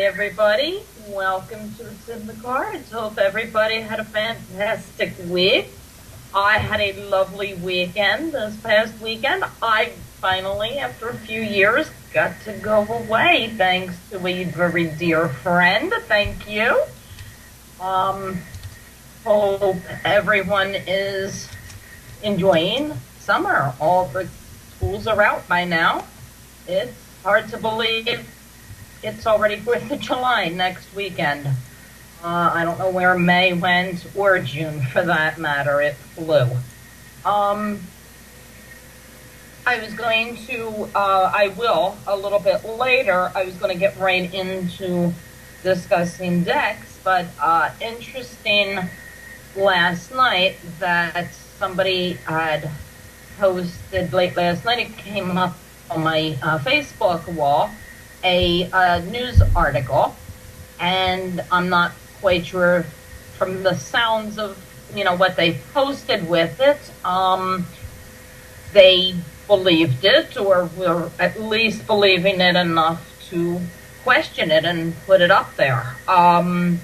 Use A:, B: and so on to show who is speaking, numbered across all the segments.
A: everybody. Welcome to It's in the Cards. Hope everybody had a fantastic week. I had a lovely weekend this past weekend. I finally, after a few years, got to go away thanks to a very dear friend. Thank you. Hope everyone is enjoying summer. All the schools are out by now. It's hard to believe it's already 4th of July next weekend. I don't know where May went, or June for that matter. It flew. I will, a little bit later, I was going to get right into discussing decks, but interesting last night that somebody had posted late last night. It came up on my Facebook wall, a news article, and I'm not quite sure from the sounds of what they posted with it. They believed it, or were at least believing it enough to question it and put it up there. And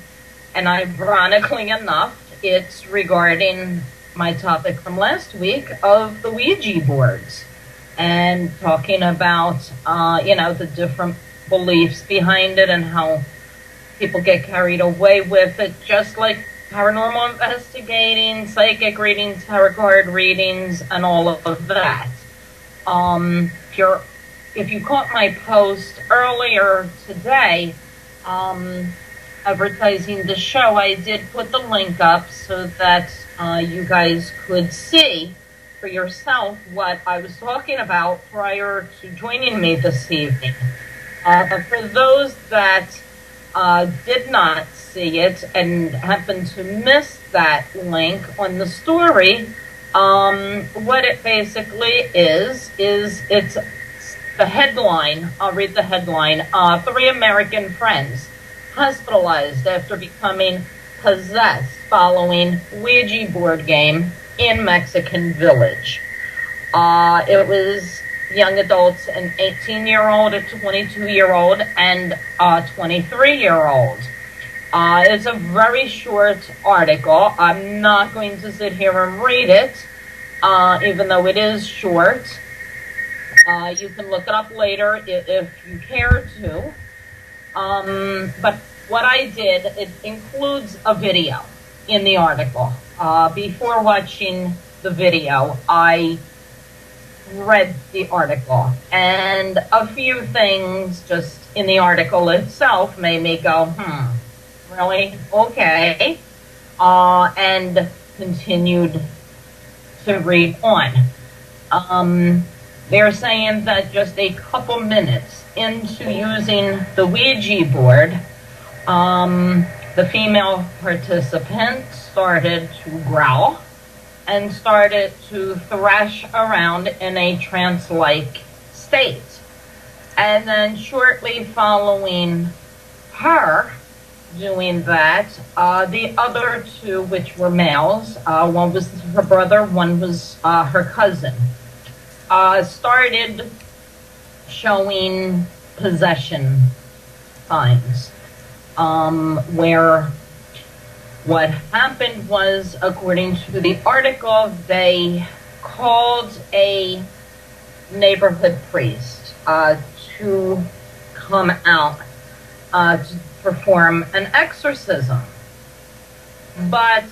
A: ironically enough, it's regarding my topic from last week of the Ouija boards, and talking about the different beliefs behind it and how people get carried away with it, just like paranormal investigating, psychic readings, tarot card readings, and all of that. If you caught my post earlier today, advertising the show, I did put the link up so that you guys could see for yourself what I was talking about prior to joining me this evening. But for those that did not see it and happened to miss that link on the story, what it basically is it's the headline. I'll read the headline. 3 American friends hospitalized after becoming possessed following Ouija board game in Mexican village. It was young adults, an 18-year-old, a 22-year-old, and a 23-year-old. It's a very short article. I'm not going to sit here and read it, even though it is short. You can look it up later if you care to. But what I did, it includes a video in the article. Before watching the video, I read the article, and a few things just in the article itself made me go, really? Okay. And continued to read on. They're saying that just a couple minutes into using the Ouija board, the female participant started to growl and started to thrash around in a trance-like state. And then shortly following her doing that, the other 2, which were males, one was her brother, one was her cousin, started showing possession signs, where what happened was, according to the article, they called a neighborhood priest to come out to perform an exorcism. But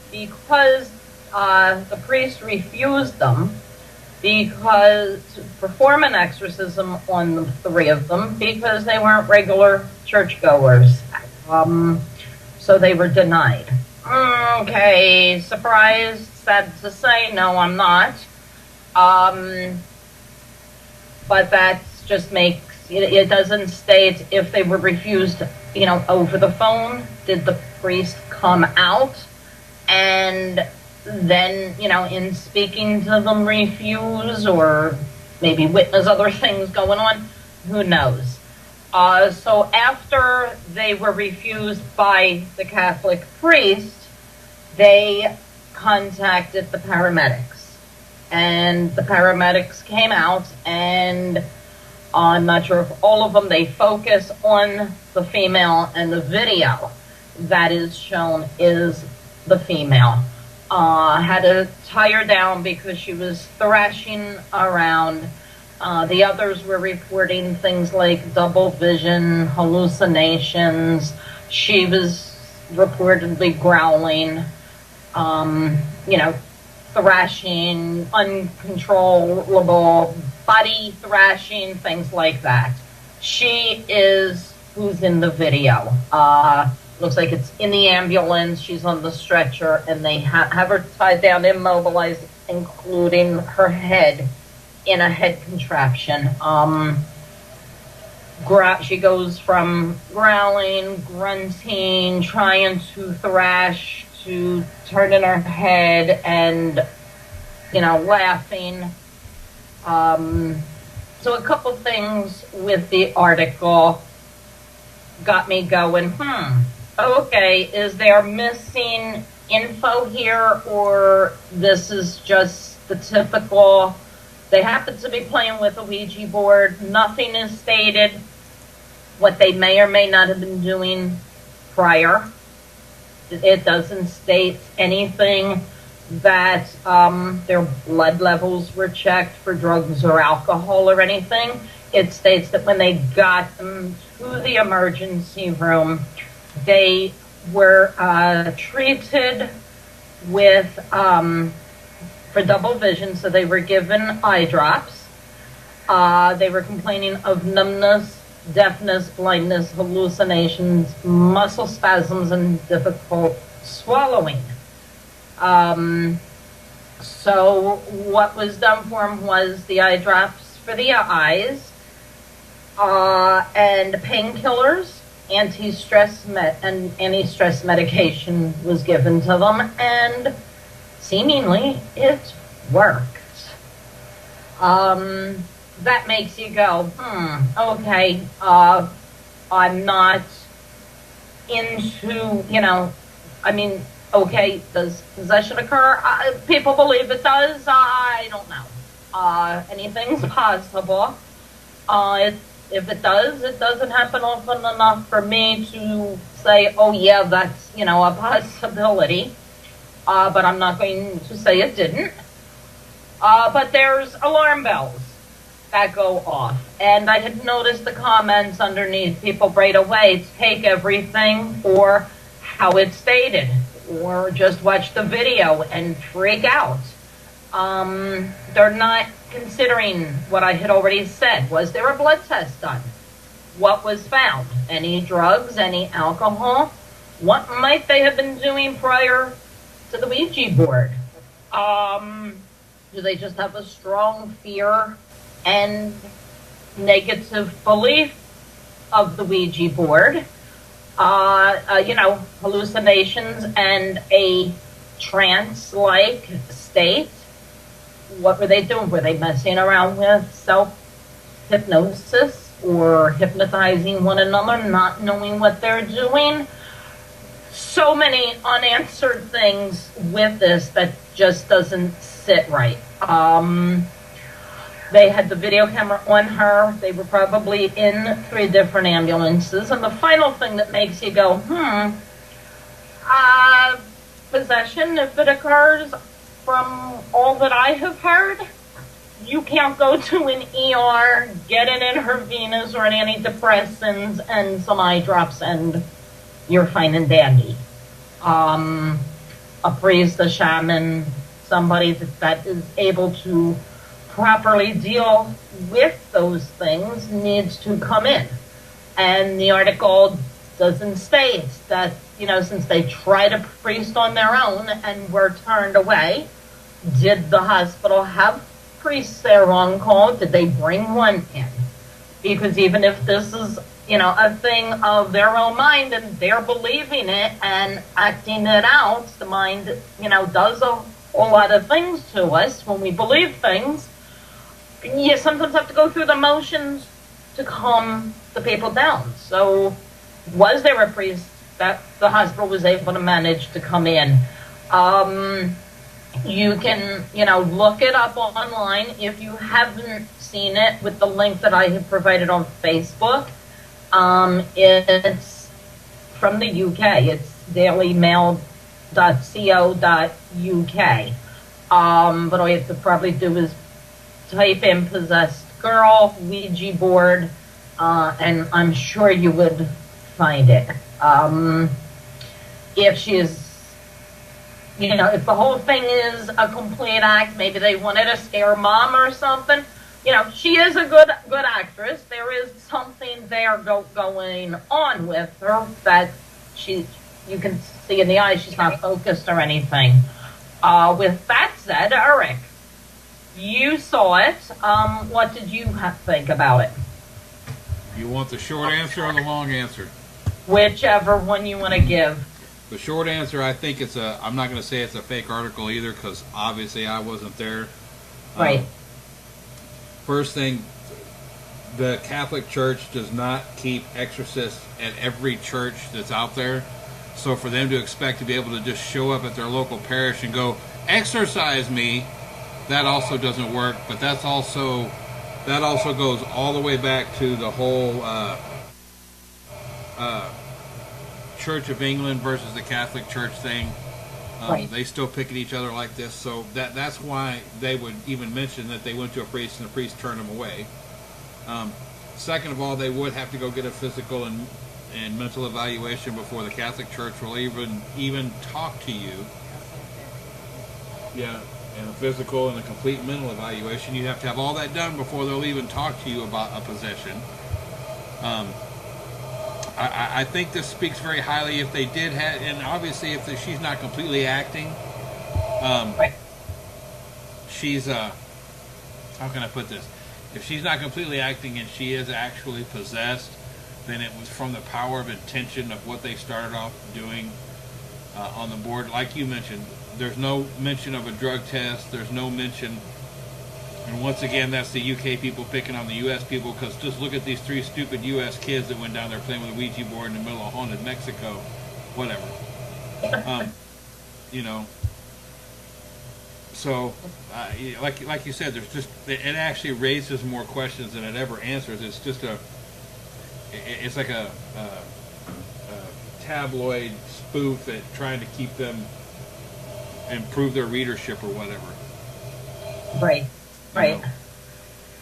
A: because the priest refused them, to perform an exorcism on the 3 of them, because they weren't regular churchgoers. So they were denied. Okay, surprised, sad to say, no, I'm not. But that just makes, it doesn't state if they were refused, over the phone. Did the priest come out and then, in speaking to them, refuse, or maybe witness other things going on? Who knows? So after they were refused by the Catholic priest, they contacted the paramedics. And the paramedics came out and I'm not sure if all of them, they focus on the female, and the video that is shown is the female. Had to tie her down because she was thrashing around. The others were reporting things like double vision, hallucinations. She was reportedly growling, thrashing, uncontrollable, body thrashing, things like that. She is who's in the video. Looks like it's in the ambulance. She's on the stretcher, and they have her tied down, immobilized, including her head in a head contraption. She goes from growling, grunting, trying to thrash, to turning her head and, laughing. So a couple things with the article got me going, okay, is there missing info here, or this is just the typical, they happen to be playing with a Ouija board, nothing is stated, what they may or may not have been doing prior. It doesn't state anything that their blood levels were checked for drugs or alcohol or anything. It states that when they got them to the emergency room, they were treated with for double vision, so they were given eye drops. They were complaining of numbness, deafness, blindness, hallucinations, muscle spasms, and difficult swallowing. So what was done for him was the eye drops for the eyes, and painkillers, anti-stress medication was given to them, and seemingly it worked. That makes you go, okay, I'm not into, okay, does possession occur? People believe it does. I don't know. Anything's possible. If it does, it doesn't happen often enough for me to say, oh yeah, that's, a possibility. But I'm not going to say it didn't. But there's alarm bells that go off. And I had noticed the comments underneath, people right away take everything for how it's stated, or just watch the video and freak out. They're not considering what I had already said. Was there a blood test done? What was found? Any drugs, any alcohol? What might they have been doing prior to the Ouija board? Do they just have a strong fear and negative belief of the Ouija board? Hallucinations and a trance-like state. What were they doing? Were they messing around with self-hypnosis or hypnotizing one another, not knowing what they're doing? So many unanswered things with this that just doesn't sit right. They had the video camera on her. They were probably in 3 different ambulances. And the final thing that makes you go, possession, if it occurs, from all that I have heard, you can't go to an ER, get an intravenous or an antidepressants and some eye drops, and you're fine and dandy. A priest, a shaman, somebody that is able to properly deal with those things needs to come in. And the article doesn't state that, since they tried a priest on their own and were turned away, did the hospital have priests there on call? Did they bring one in? Because even if this is, a thing of their own mind and they're believing it and acting it out, the mind, does a whole lot of things to us when we believe things. You sometimes have to go through the motions to calm the people down. So was there a priest that the hospital was able to manage to come in? You can, look it up online if you haven't seen it with the link that I have provided on Facebook. It's from the UK. It's dailymail.co.uk. But all you have to probably do is type in possessed girl, Ouija board, and I'm sure you would find it. If she's, if the whole thing is a complete act, maybe they wanted to scare mom or something. She is a good actress. There is something there going on with her that you can see in the eyes. She's not focused or anything. With that said, Eric, you saw it. What did you think about it?
B: You want the short answer or the long answer?
A: Whichever one you want to give.
B: The short answer, I think I'm not going to say it's a fake article either, because obviously I wasn't there.
A: Right.
B: First thing, the Catholic Church does not keep exorcists at every church that's out there. So for them to expect to be able to just show up at their local parish and go, exorcise me, that also doesn't work. But that also goes all the way back to the whole Church of England versus the Catholic Church thing.
A: Right.
B: They still pick at each other like this, so that's why they would even mention that they went to a priest and the priest turned them away. Second of all, they would have to go get a physical and mental evaluation before the Catholic Church will even talk to you. Yeah, and a physical and a complete mental evaluation. You have to have all that done before they'll even talk to you about a possession. I think this speaks very highly if they did have, and obviously if she's not completely acting,
A: Right.
B: she's how can I put this? If she's not completely acting and she is actually possessed, then it was from the power of intention of what they started off doing on the board. Like you mentioned, there's no mention of a drug test. There's no mention. And once again, that's the UK people picking on the US people, because just look at these three stupid US kids that went down there playing with a Ouija board in the middle of haunted Mexico. Whatever. So, like you said, it actually raises more questions than it ever answers. It's just it's like a tabloid spoof at trying to keep them, improve their readership or whatever.
A: Right. Right.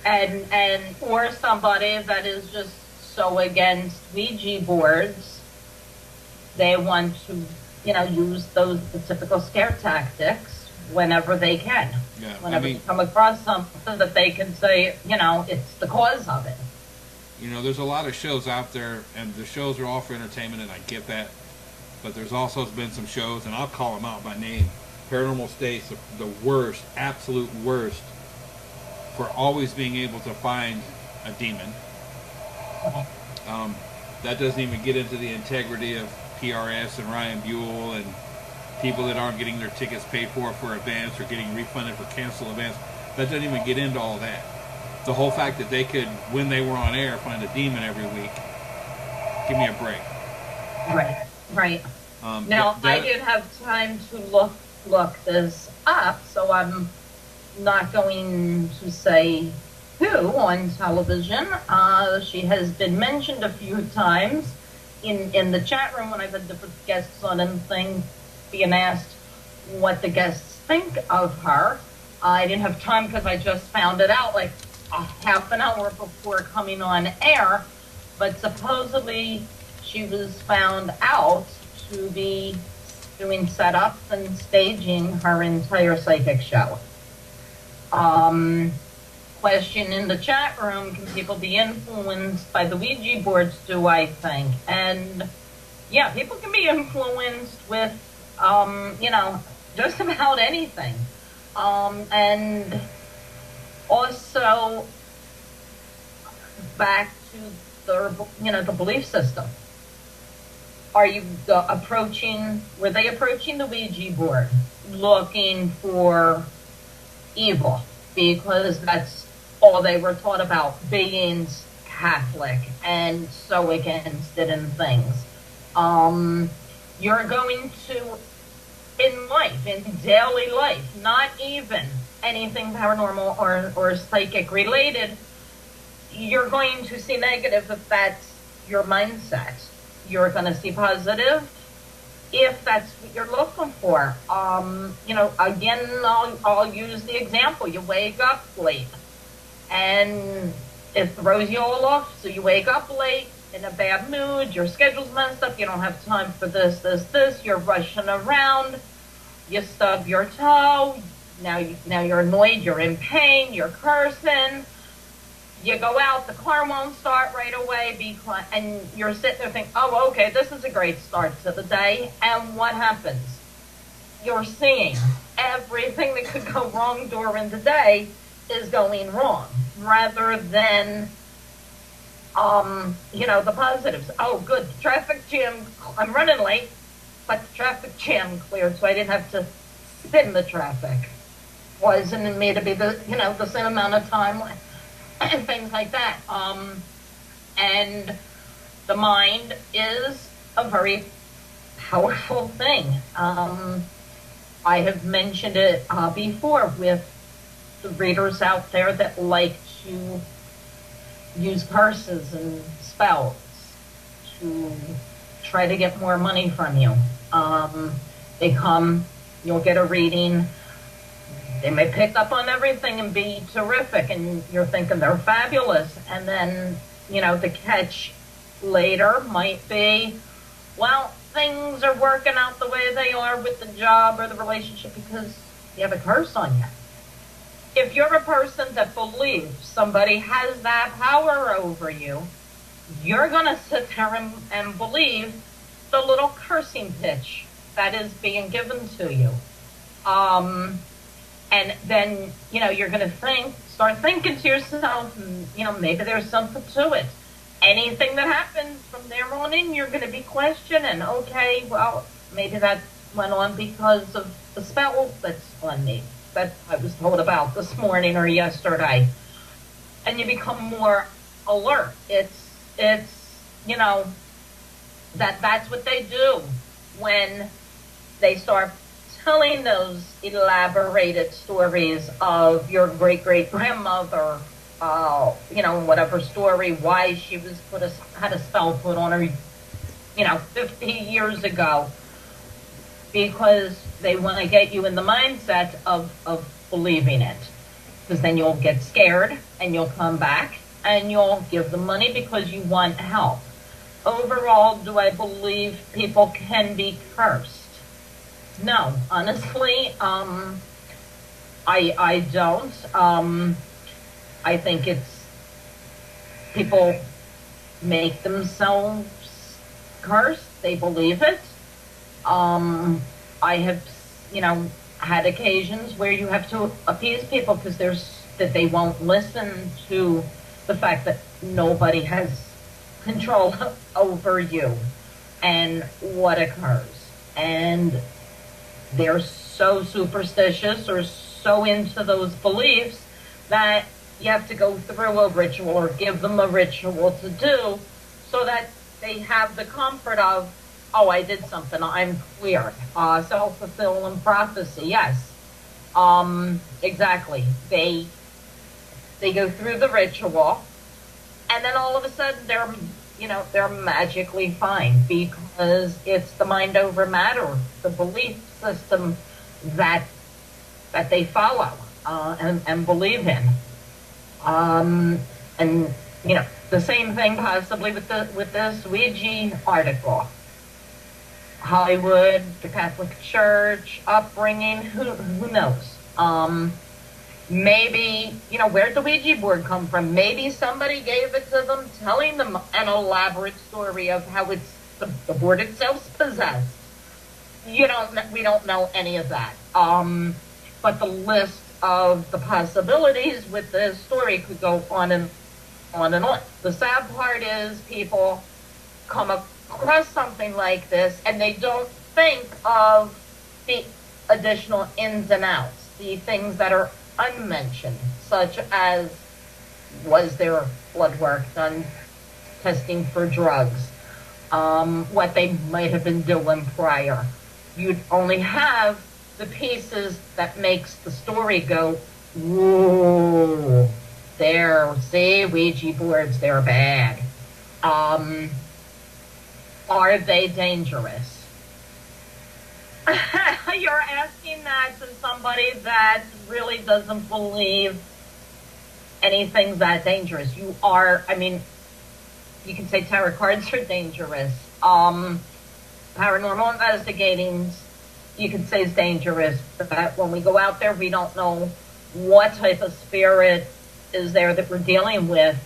A: And or somebody that is just so against Ouija boards, they want to, use the typical scare tactics whenever they can.
B: Yeah,
A: whenever they come across something that they can say, it's the cause of it.
B: There's a lot of shows out there, and the shows are all for entertainment, and I get that. But there's also been some shows, and I'll call them out by name. Paranormal State's the worst, absolute worst, for always being able to find a demon. That doesn't even get into the integrity of PRS and Ryan Buell and people that aren't getting their tickets paid for events or getting refunded for canceled events. That doesn't even get into all that. The whole fact that they could, when they were on air, find a demon every week. Give me a break.
A: Right. Now, I did have time to look this up, so I'm not going to say who on television. She has been mentioned a few times in the chat room when I've had different guests on and things, being asked what the guests think of her. I didn't have time because I just found it out like a half an hour before coming on air, but supposedly she was found out to be doing setups and staging her entire psychic show. Question in the chat room, can people be influenced by the Ouija boards, do I think? And yeah, people can be influenced with, just about anything. And also back to the belief system. Are you were they approaching the Ouija board looking for evil? Because that's all they were taught about, being Catholic and so against it and things. You're going to in life, in daily life, not even anything paranormal or psychic related, you're going to see negative if that's your mindset. You're going to see positive if that's what you're looking for. Again, I'll use the example. You wake up late and it throws you all off. So you wake up late in a bad mood, your schedule's messed up, you don't have time for this, you're rushing around, you stub your toe, now you're annoyed, you're in pain, you're cursing, you go out, the car won't start right away, and you're sitting there thinking, oh, okay, this is a great start to the day, and what happens? You're seeing everything that could go wrong during the day is going wrong, rather than the positives. Oh, good, the traffic jam, I'm running late, but the traffic jam cleared, so I didn't have to sit in the traffic. Wasn't it made to be the same amount of time, and things like that. And the mind is a very powerful thing. I have mentioned it before with the readers out there that like to use curses and spells to try to get more money from you. They come, you'll get a reading, they may pick up on everything and be terrific, and you're thinking they're fabulous, and then, the catch later might be, well, things are working out the way they are with the job or the relationship because you have a curse on you. If you're a person that believes somebody has that power over you, you're going to sit there and believe the little cursing pitch that is being given to you. And then, you're going to start thinking to yourself, maybe there's something to it. Anything that happens from there on in, you're going to be questioning, okay, well, maybe that went on because of the spell that's on me that I was told about this morning or yesterday. And you become more alert. It's that's what they do when they start telling those elaborated stories of your great-great-grandmother, whatever story, why she was had a spell put on her, 50 years ago, because they want to get you in the mindset of believing it. Because then you'll get scared and you'll come back and you'll give them money because you want help. Overall, do I believe people can be cursed? No, honestly, I don't. I think it's people make themselves cursed. They believe it. I have, had occasions where you have to appease people because that they won't listen to the fact that nobody has control over you and what occurs. And they're so superstitious or so into those beliefs that you have to go through a ritual or give them a ritual to do so that they have the comfort of, oh, I did something, I'm clear. Self-fulfilling prophecy, yes. Exactly. They go through the ritual, and then all of a sudden they're magically fine because it's the mind over matter, the belief system that they follow and believe in. And the same thing possibly with this Ouija article. Hollywood, the Catholic Church, upbringing, who knows? Maybe, where'd the Ouija board come from? Maybe somebody gave it to them, telling them an elaborate story of how the board itself's possessed. We don't know any of that. But the list of the possibilities with this story could go on and on and on. The sad part is people come across something like this and they don't think of the additional ins and outs, the things that are unmentioned, such as was there blood work done, testing for drugs, what they might have been doing prior. you'd only have the pieces that makes the story go, whoa, there, see, Ouija boards, they're bad. Um, are they dangerous? You're asking that to somebody that really doesn't believe anything's that dangerous. You are, I mean, you can say tarot cards are dangerous. Paranormal investigating, you could say is dangerous. But when we go out there, we don't know what type of spirit is there that we're dealing with.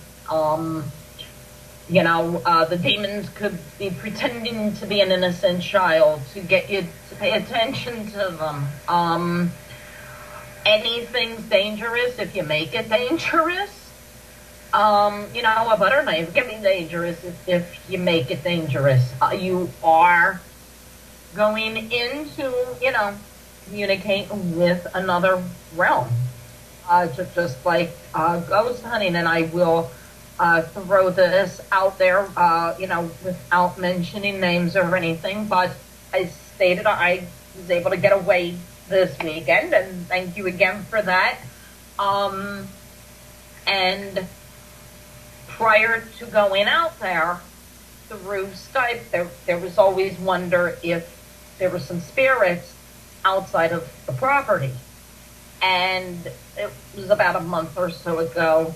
A: The demons could be pretending to be an innocent child to get you to pay attention to them. Anything's dangerous if you make it dangerous. A butter knife can be dangerous if you make it dangerous. You are going into, communicating with another realm. Just like ghost hunting, and I will throw this out there, without mentioning names or anything, but I stated I was able to get away this weekend, and thank you again for that. And prior to going out there through Skype, there was always wonder if there were some spirits outside of the property. And it was about a month or so ago,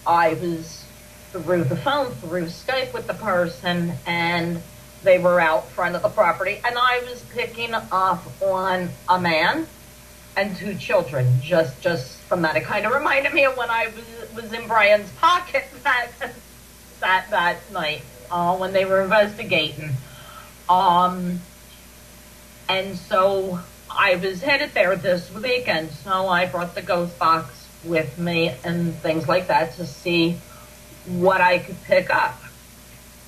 A: I was through the phone, through Skype with the person, and they were out front of the property, and I was picking up on a man and two children. Just from that, it kind of reminded me of when I was in Brian's pocket that night when they were investigating. And so I was headed there this weekend, so I brought the ghost box with me and things like that to see what I could pick up.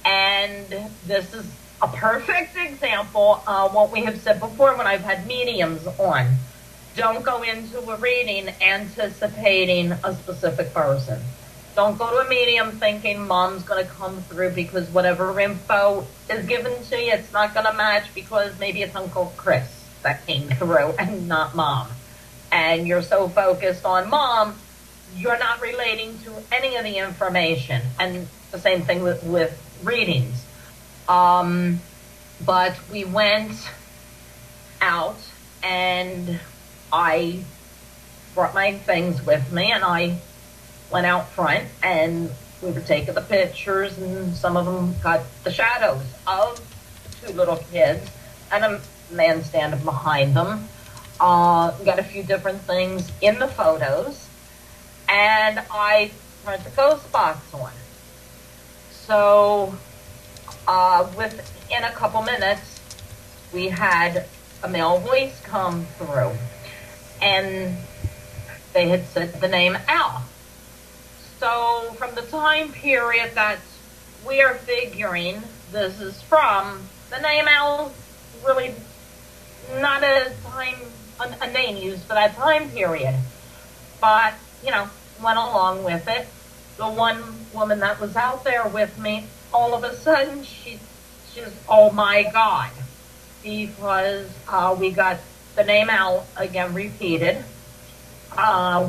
A: And this is a perfect example of what we have said before when I've had mediums on. Don't go into a reading anticipating a specific person. Don't go to a medium thinking mom's going to come through, because whatever info is given to you, it's not going to match because maybe it's Uncle Chris that came through and not mom. And you're so focused on mom, you're not relating to any of the information. And the same thing with readings. But we went out, and I brought my things with me, and I went out front, and we were taking the pictures, and some of them got the shadows of the two little kids and a man standing behind them. Got a few different things in the photos, and I turned the ghost box on. So within a couple minutes, we had a male voice come through, and they had said the name Al. So from the time period that we are figuring this is from, the name Al really not a name used for that time period. But, went along with it. The one woman that was out there with me, all of a sudden, she's, oh my God. Because we got the name Al again repeated.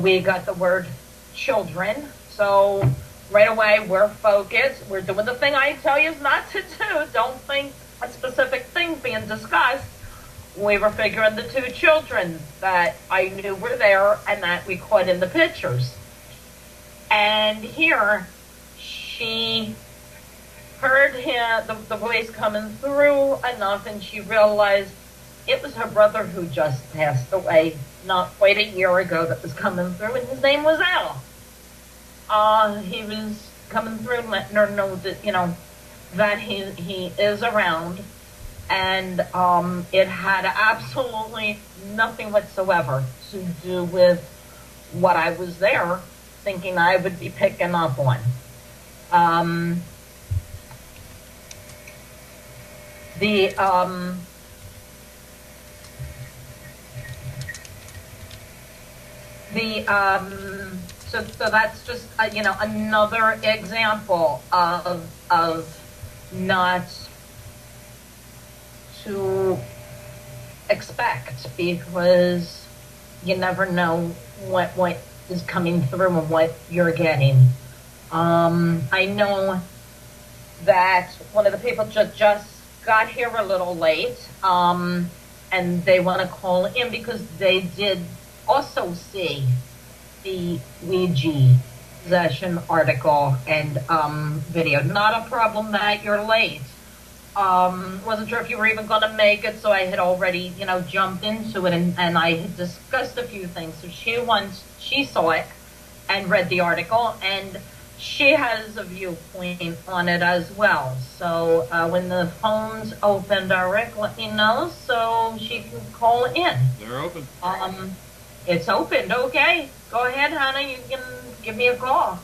A: We got the word children. So right away, we're focused. We're doing the thing I tell you not to do. Don't think a specific thing being discussed. We were figuring the two children that I knew were there and that we caught in the pictures. And here, she heard the voice coming through enough, and she realized it was her brother who just passed away not quite a year ago that was coming through, and his name was Al. He was coming through and letting her know that, that he is around. And it had absolutely nothing whatsoever to do with what I was there thinking I would be picking up on. So that's just another example of not to expect, because you never know what is coming through and what you're getting. I know that one of the people just got here a little late, and they want to call in because they did also see the Ouija possession article and video. Not a problem that you're late. Wasn't sure if you were even going to make it, so I had already, jumped into it, and I had discussed a few things. So she saw it and read the article, and she has a viewpoint on it as well. So when the phone's open, Derek, let me know so she can call in.
B: They're open.
A: It's opened. Okay, go ahead, Hannah. You can give me a call.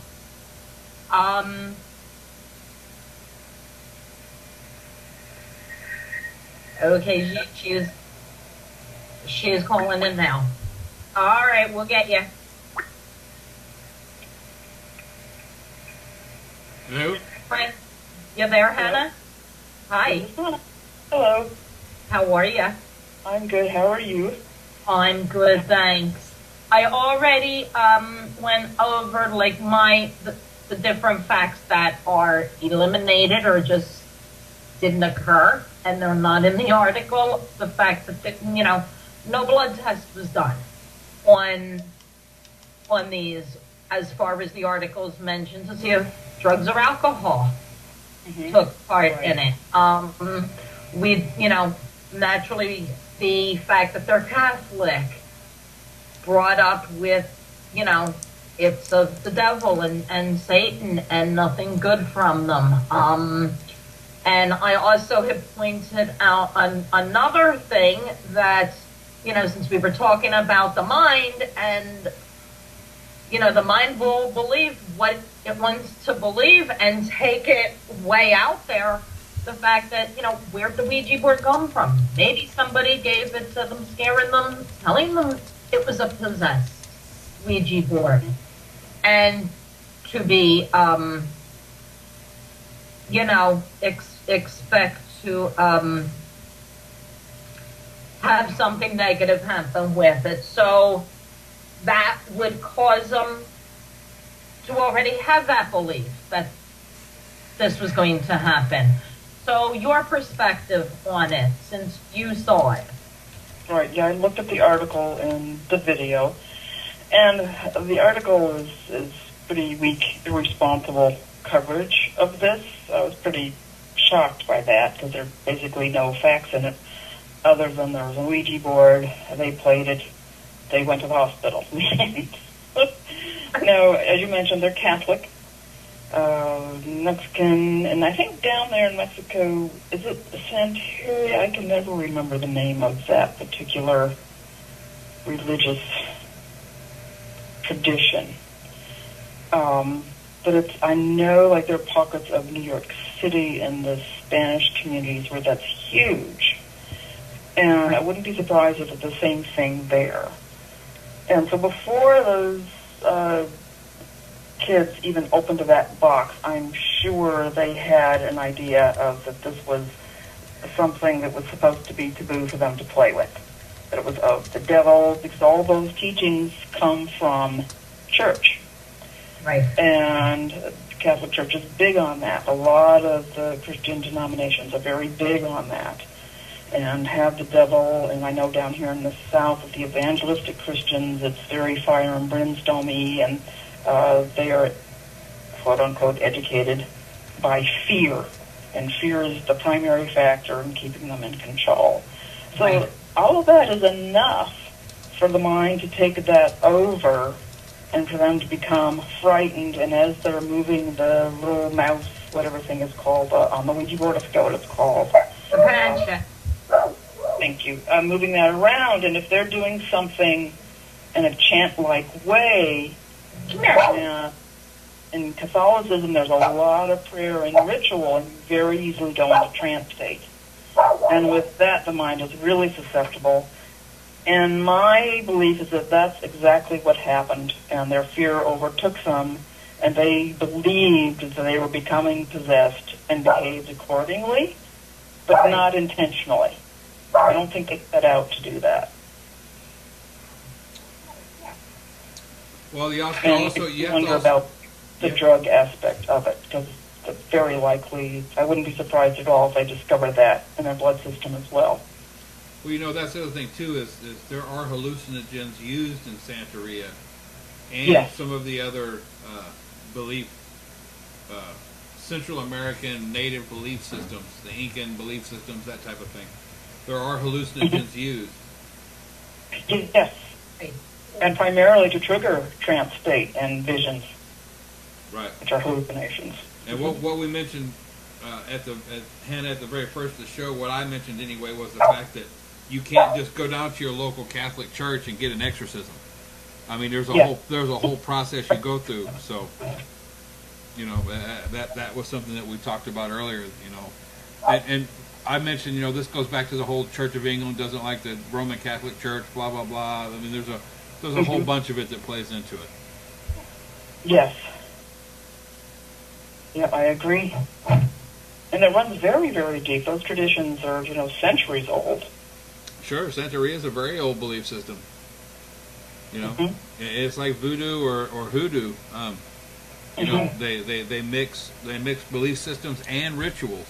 A: Okay, she is calling in now. All right, we'll get you.
B: Hello?
A: Hi. You there, Hannah? Hi.
C: Hello.
A: How are you?
C: I'm good. How are you?
A: I'm good, thanks. I already went over the different facts that are eliminated or just didn't occur, and they're not in the article. The fact that no blood test was done on these, as far as the articles mentioned, to see if drugs or alcohol took part in it. We, naturally, the fact that they're Catholic brought up with, it's of the devil and Satan and nothing good from them. And I also have pointed out another thing that, since we were talking about the mind, and, the mind will believe what it wants to believe and take it way out there. The fact that, where'd the Ouija board come from? Maybe somebody gave it to them, scaring them, telling them it was a possessed Ouija board. And to be, expect to have something negative happen with it. So that would cause them to already have that belief that this was going to happen. So your perspective on it, since you saw it.
C: Right, yeah, I looked at the article and the video, and the article is pretty weak, irresponsible coverage of this. I was pretty shocked by that, because there are basically no facts in it, other than there was a Ouija board, they played it, they went to the hospital. Now, as you mentioned, they're Catholic, Mexican, and I think down there in Mexico, is it Santeria? I can never remember the name of that particular religious tradition. But I know, there are pockets of New York City and the Spanish communities where that's huge. And I wouldn't be surprised if it's the same thing there. And so before those kids even opened that box, I'm sure they had an idea of that this was something that was supposed to be taboo for them to play with. That it was of the devil, because all those teachings come from church.
A: Right.
C: And the Catholic Church is big on that. A lot of the Christian denominations are very big on that. And have the devil, and I know down here in the South with the evangelistic Christians, it's very fire and brimstone-y, and they are, quote-unquote, educated by fear. And fear is the primary factor in keeping them in control. So all of that is enough for the mind to take that over and for them to become frightened. And as they're moving the little mouse, whatever thing is called, on the Ouija board, I forget what it's called.
A: The plancha.
C: Thank you. Moving that around, and if they're doing something in a chant-like way, in Catholicism, there's a lot of prayer and ritual, and you very easily go into trance state. And with that, the mind is really susceptible. And my belief is that that's exactly what happened, and their fear overtook them, and they believed that they were becoming possessed and behaved accordingly, but not intentionally. I don't think they set out to do that.
B: Well, you
C: And
B: also you
C: I
B: have
C: wonder
B: to also,
C: about the drug aspect of it, because it's very likely, I wouldn't be surprised at all if I discovered that in their blood system as well.
B: well, that's the other thing too is there are hallucinogens used in Santeria, and
C: Yes.
B: some of the other belief, Central American native belief systems, the Incan belief systems, that type of thing. There are hallucinogens used.
C: Yes,
A: Right.
C: and primarily to trigger trance state and visions,
B: Right.
C: which are hallucinations.
B: And what we mentioned Hannah, at the very first of the show, what I mentioned anyway was the fact that you can't just go down to your local Catholic church and get an exorcism. I mean, there's a whole process you go through. So, that was something that we talked about earlier. And I mentioned, this goes back to the whole Church of England doesn't like the Roman Catholic Church, blah blah blah. I mean, there's a whole bunch of it that plays into it.
C: Yes. Yeah, I agree. And it runs very, very deep. Those traditions are, centuries old.
B: Sure, Santeria is a very old belief system. It's like voodoo or hoodoo. They mix belief systems and rituals.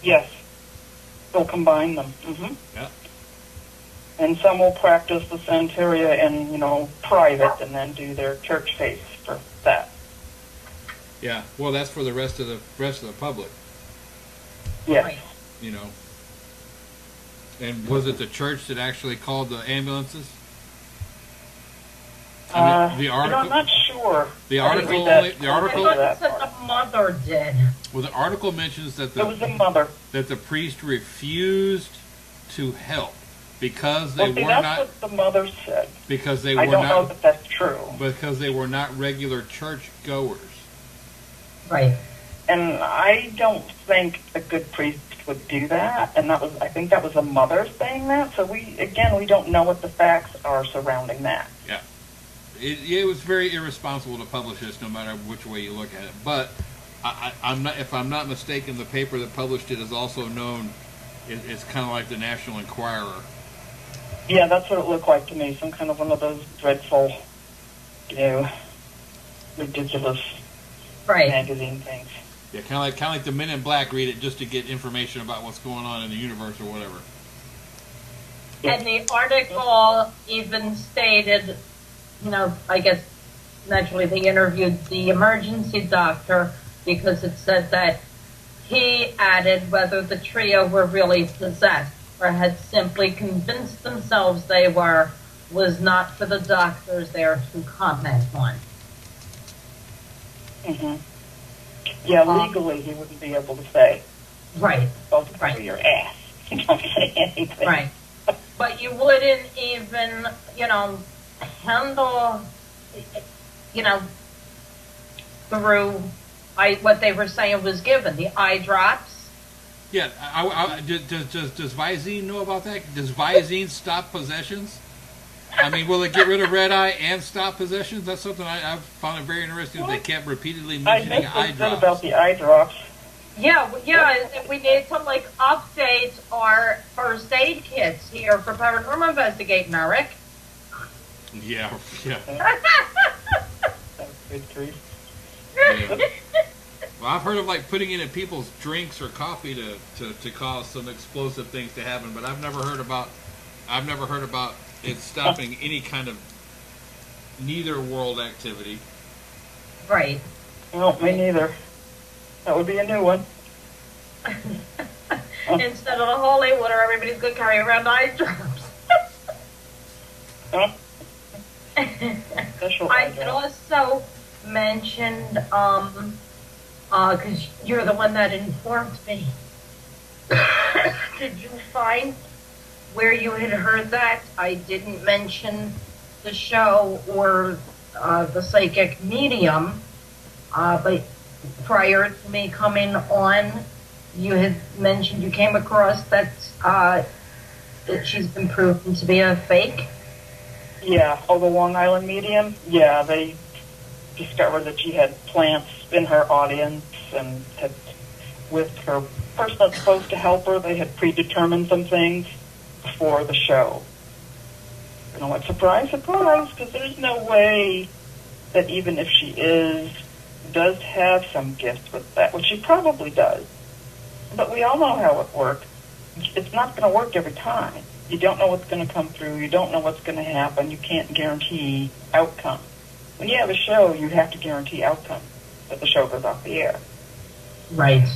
C: Yes. They'll combine them.
B: Yeah.
C: And some will practice the Santeria in, private and then do their church faith for that.
B: Yeah. Well, that's for the rest of the public.
C: Yes.
A: Right.
B: And was it the church that actually called the ambulances?
C: The article. I'm not sure.
B: The article.
A: I thought that the mother did.
B: Well, the article mentions that
C: it was the mother.
B: That the priest refused to help because
C: that's what the mother said.
B: Because they were
C: I don't know that that's true.
B: Because they were not regular church goers.
A: Right.
C: And I don't think a good priest would do that. And I think that was the mother saying that. So we don't know what the facts are surrounding that.
B: Yeah. It was very irresponsible to publish this, no matter which way you look at it. But if I'm not mistaken, the paper that published it is also known. It's kind of like the National Enquirer.
C: Yeah, that's what it looked like to me. Some kind of one of those dreadful, ridiculous magazine things.
B: Yeah, kind of like the Men in Black read it just to get information about what's going on in the universe or whatever.
A: And the article even stated, I guess naturally they interviewed the emergency doctor because it said that he added whether the trio were really possessed or had simply convinced themselves they were was not for the doctors there to comment on.
C: Yeah, legally he wouldn't be able to say.
A: Right.
C: Go to your ass. Don't say anything.
A: Right. But you wouldn't even, handle, through what they were saying was given, the eye drops.
B: Yeah, does Visine know about that? Does Visine stop possessions? I mean, will it get rid of red eye and stop possessions? That's something I found it very interesting that they kept repeatedly mentioning eye drops.
C: About the eye drops.
A: Yeah, we need to update our first aid kits here for paranormal investigating, Eric.
B: Yeah.
C: Good grief.
B: Yeah. Well, I've heard of putting it in people's drinks or coffee to cause some explosive things to happen, but I've never heard about it stopping any kind of neither world activity.
A: Right.
C: No, me neither. That would be a new one.
A: Instead of the holy water, everybody's going to carry around eye drops. I could also mention, because you're the one that informed me. Did you find where you had heard that? I didn't mention the show or the psychic medium, but prior to me coming on, you had mentioned you came across that she's been proven to be a fake.
C: Yeah, the Long Island medium. Yeah, they discovered that she had plants in her audience and had with her person that's supposed to help her, they had predetermined some things before the show. And I'm like, surprise, surprise, because there's no way that even if she does have some gifts with that, which she probably does. But we all know how it works. It's not going to work every time. You don't know what's going to come through. You don't know what's going to happen. You can't guarantee outcome. When you have a show, you have to guarantee outcome, that the show goes off the air.
A: Right.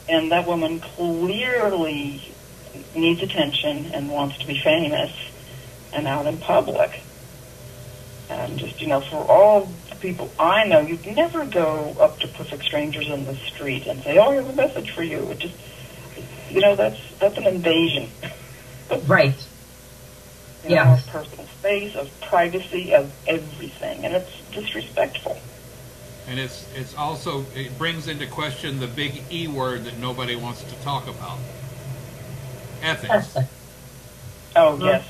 C: And that woman clearly needs attention and wants to be famous and out in public. And just, for all the people I know, you'd never go up to perfect strangers in the street and say, oh, here's a message for you. It just, that's an invasion.
A: Right. Yeah.
C: Of personal space, of privacy, of everything. And it's disrespectful.
B: And it brings into question the big E word that nobody wants to talk about. Ethics.
C: Oh, yes.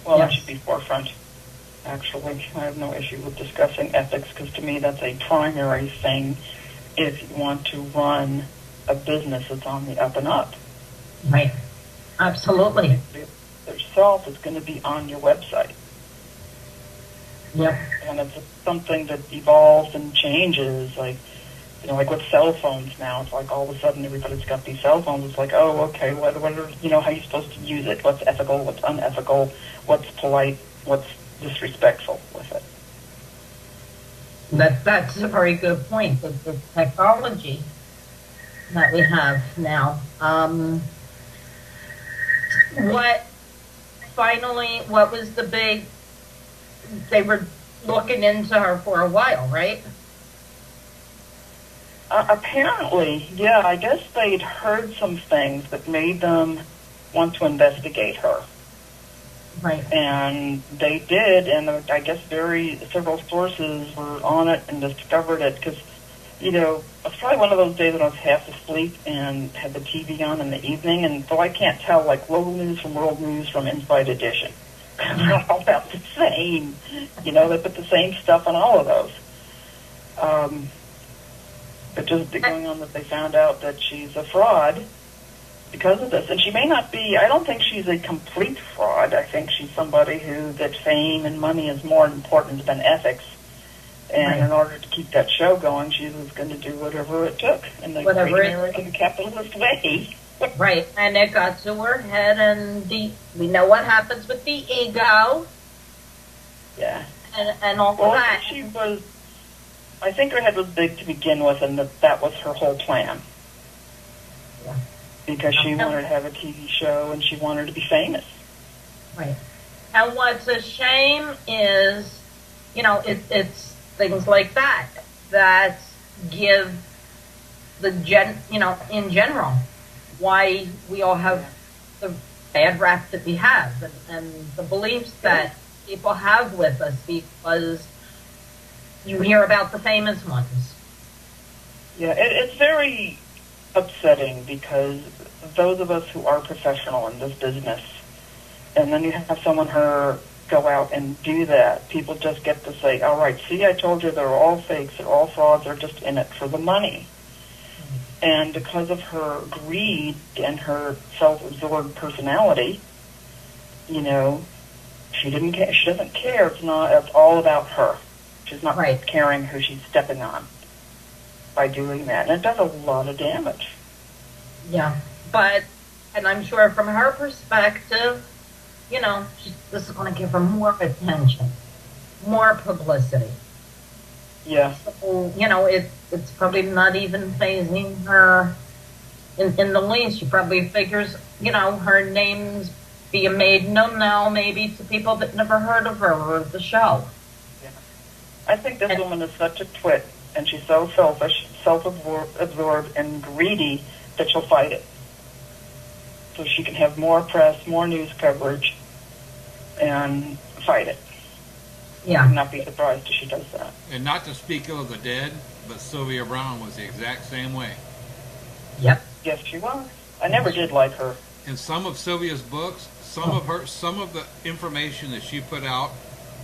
C: Well,
A: yes.
C: That should be forefront. Actually, I have no issue with discussing ethics because to me that's a primary thing if you want to run a business that's on the up and up.
A: Right. Absolutely.
C: Yourself is going to be on your website.
A: Yep.
C: And it's something that evolves and changes, like with cell phones now. It's like all of a sudden everybody's got these cell phones. It's like, oh, okay, what are, how are you supposed to use it? What's ethical? What's unethical? What's polite? What's disrespectful with it?
A: That's a very good point. The technology that we have now. What was the big? They were looking into her for a while, right?
C: Apparently, yeah. I guess they'd heard some things that made them want to investigate her.
A: Right.
C: And they did, and I guess several sources were on it and discovered it because, it was probably one of those days when I was half asleep and had the TV on in the evening, and so I can't tell, local news from world news from Inside Edition. They're all about the same. They put the same stuff on all of those. But just going on that they found out that she's a fraud because of this. And she may not be, I don't think she's a complete fraud. I think she's somebody that fame and money is more important than ethics. And
A: right.
C: In order to keep that show going, she was going to do whatever it took in the great American capitalist way.
A: Right, and it got to her head, and we know what happens with the ego.
C: Yeah.
A: And all that.
C: I think her head was big to begin with, and that was her whole plan.
A: Yeah.
C: Because she wanted to have a TV show, and she wanted to be famous.
A: Right. And what's a shame is, it's things like that give in general, why we all have the bad rap that we have and the beliefs that people have with us because you hear about the famous ones.
C: Yeah, it's very upsetting because those of us who are professional in this business, and then you have someone go out and do that, people just get to say, all right, see, I told you they're all fakes, they're all frauds, they're just in it for the money. And because of her greed and her self-absorbed personality, she didn't care. She doesn't care. It's all about her. She's not caring who she's stepping on by doing that. And it does a lot of damage.
A: Yeah. And I'm sure from her perspective, this is going to give her more attention, more publicity.
C: Yeah.
A: So, it's probably not even fazing her in the least. She probably figures, her name's being made known now maybe to people that never heard of her or the show.
C: Yeah. I think this woman is such a twit, and she's so selfish, self-absorbed, and greedy that she'll fight it. So she can have more press, more news coverage, and fight it.
A: Yeah.
C: I would not be surprised if she does that.
B: And not to speak ill of the dead, but Sylvia Browne was the exact same way.
A: Yep.
C: Yes, she was. I never did like her.
B: In some of Sylvia's books, some of the information that she put out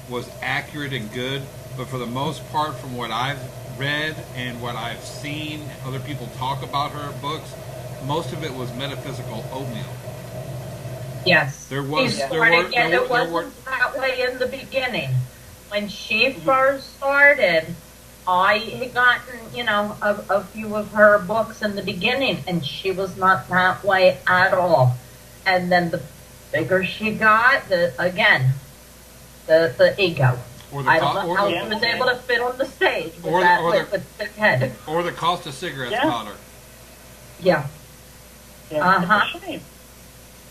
B: was accurate and good, but for the most part, from what I've read and what I've seen other people talk about her books, most of it was metaphysical oatmeal.
A: Yes.
B: There was,
A: She started, and it wasn't that way in the beginning. When she first started, I had gotten, a few of her books in the beginning, and she was not that way at all. And then the bigger she got, the ego. I don't know how she was able to fit on the stage with thick head.
B: Or the cost of cigarettes got her.
A: Yeah.
C: It's a shame.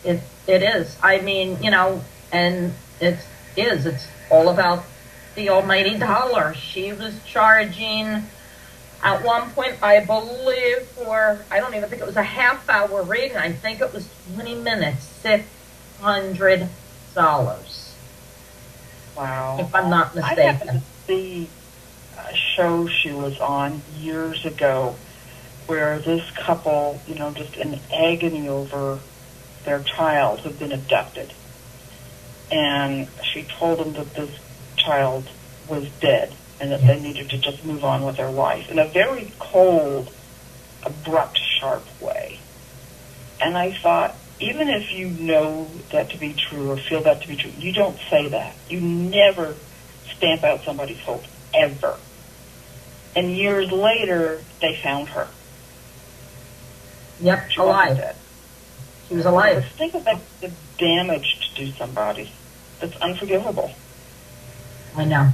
A: It is. I mean, and it's all about the almighty dollar. She was charging at one point, I believe, I don't even think it was a half-hour reading. I think it was 20 minutes, $600.
C: Wow.
A: If I'm not mistaken.
C: I happened to see a show she was on years ago where this couple, just in agony over their child who'd been abducted. And she told them that this child was dead and that they needed to just move on with their life in a very cold, abrupt, sharp way. And I thought, even if you know that to be true or feel that to be true, you don't say that. You never stamp out somebody's hope, ever. And years later, they found her.
A: Yep,
C: she
A: alive.
C: wasn't dead.
A: She was alive.
C: Think about the damage to do somebody. That's unforgivable.
A: I know.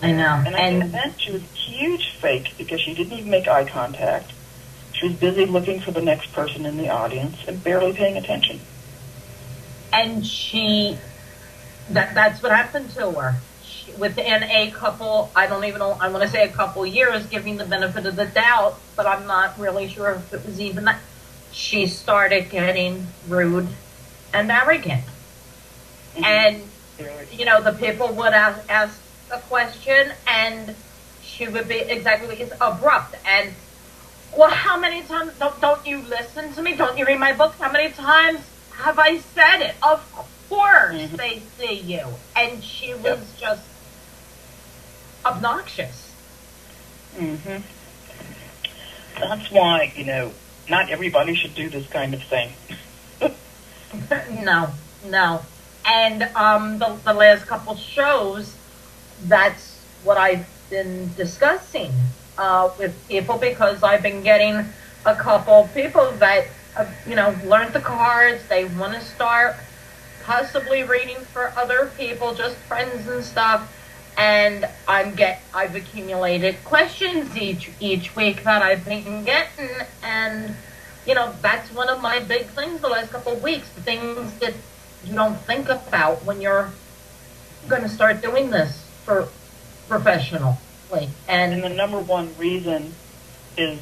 C: And I can bet she was a huge fake because she didn't even make eye contact. She was busy looking for the next person in the audience and barely paying attention.
A: And that's what happened to her. Within a couple, I don't even know, I want to say a couple years, giving the benefit of the doubt, but I'm not really sure if it was even that. She started getting rude and arrogant. Mm-hmm. And, the people would ask a question and she would be exactly abrupt. And, well, how many times, don't you listen to me? Don't you read my books? How many times have I said it? Of course they see you. And she was just obnoxious.
C: Mm-hmm. That's why, not everybody should do this kind of thing.
A: No. And the last couple shows, that's what I've been discussing with people, because I've been getting a couple people that have, learned the cards. They want to start possibly reading for other people, just friends and stuff. And I've accumulated questions each week that I've been getting, and that's one of my big things the last couple of weeks. The things that you don't think about when you're going to start doing this for professionally.
C: And the number one reason is,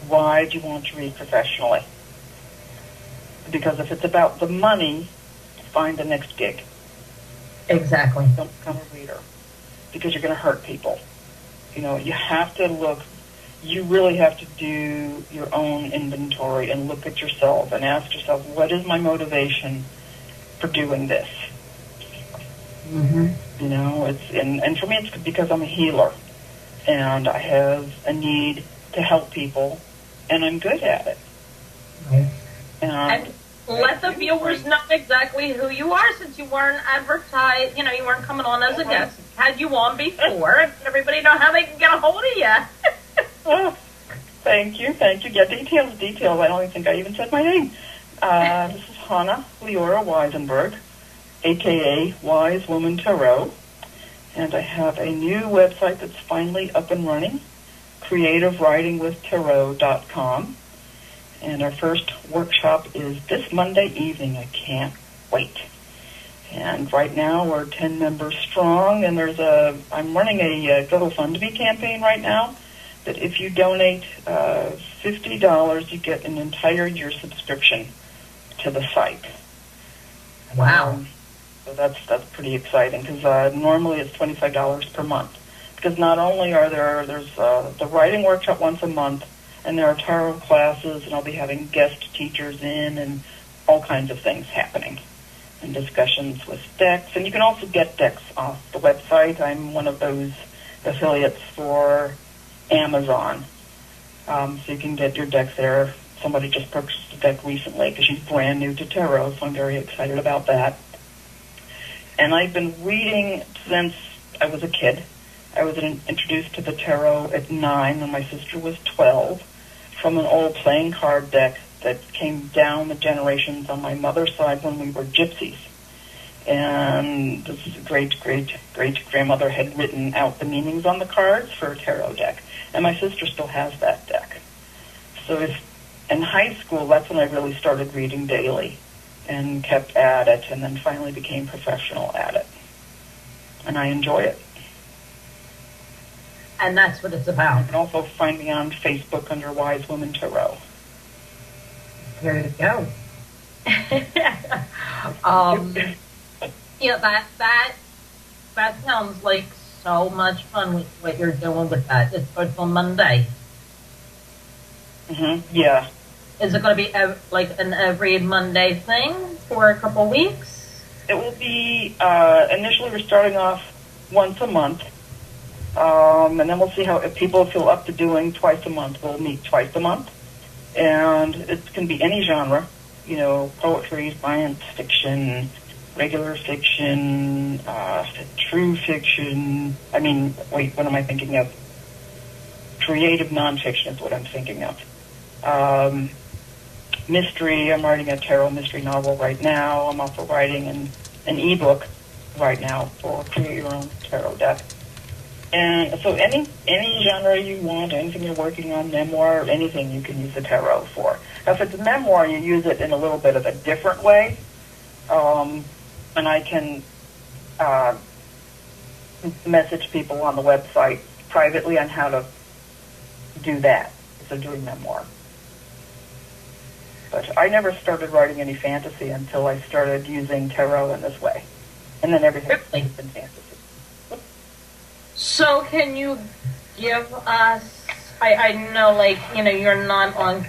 C: why do you want to read professionally? Because if it's about the money, find the next gig.
A: Exactly.
C: Don't become a reader, because you're going to hurt people. You have to look. You really have to do your own inventory and look at yourself and ask yourself, what is my motivation for doing this?
A: Mm-hmm.
C: And for me, it's because I'm a healer, and I have a need to help people, and I'm good at it.
A: Right. And let the viewers know exactly who you are, since you weren't advertised, you weren't coming on as a guest. Had you on before, and everybody know how they can get a hold of you.
C: Oh, thank you. Yeah, details. I don't think I even said my name. This is Hannah Leora Weisenberg, a.k.a. Wise Woman Tarot. And I have a new website that's finally up and running, creativewritingwithtarot.com. And our first workshop is this Monday evening. I can't wait. And right now we're 10 members strong, and I'm running a GoFundMe campaign right now, that if you donate $50, you get an entire year subscription to the site.
A: Wow.
C: So that's pretty exciting, because normally it's $25 per month. Because not only there's the writing workshop once a month, and there are tarot classes, and I'll be having guest teachers in, and all kinds of things happening, and discussions with decks. And you can also get decks off the website. I'm one of those affiliates for Amazon. So you can get your decks there. Somebody just purchased a deck recently because she's brand new to tarot, so I'm very excited about that. And I've been reading since I was a kid. I was introduced to the tarot at 9 when my sister was 12 from an old playing card deck that came down the generations on my mother's side when we were gypsies. And this great-great-great-grandmother had written out the meanings on the cards for a tarot deck. And my sister still has that deck. So in high school, that's when I really started reading daily and kept at it, and then finally became professional at it. And I enjoy it.
A: And that's what it's about.
C: You can also find me on Facebook under Wise Woman Tarot.
A: There you go. Yeah, that sounds like so much fun with what you're doing with that. It starts on Monday.
C: Yeah.
A: Is it going to be like an every Monday thing for a couple weeks?
C: It will be, initially we're starting off once a month. And then we'll see how, if people feel up to doing twice a month, we'll meet twice a month. And it can be any genre, you know, poetry, science fiction, regular fiction, true fiction. I mean, wait, what am I thinking of? Creative nonfiction is what I'm thinking of. Mystery, I'm writing a tarot mystery novel right now. I'm also writing an ebook right now for Create Your Own Tarot Deck. And so any genre you want, anything you're working on, memoir, anything you can use the tarot for. Now, if it's a memoir, you use it in a little bit of a different way. And I can message people on the website privately on how to do that if they're doing memoir. But I never started writing any fantasy until I started using tarot in this way. And then everything's been fantasy.
A: So can you give us, I know, like, you know, you're not on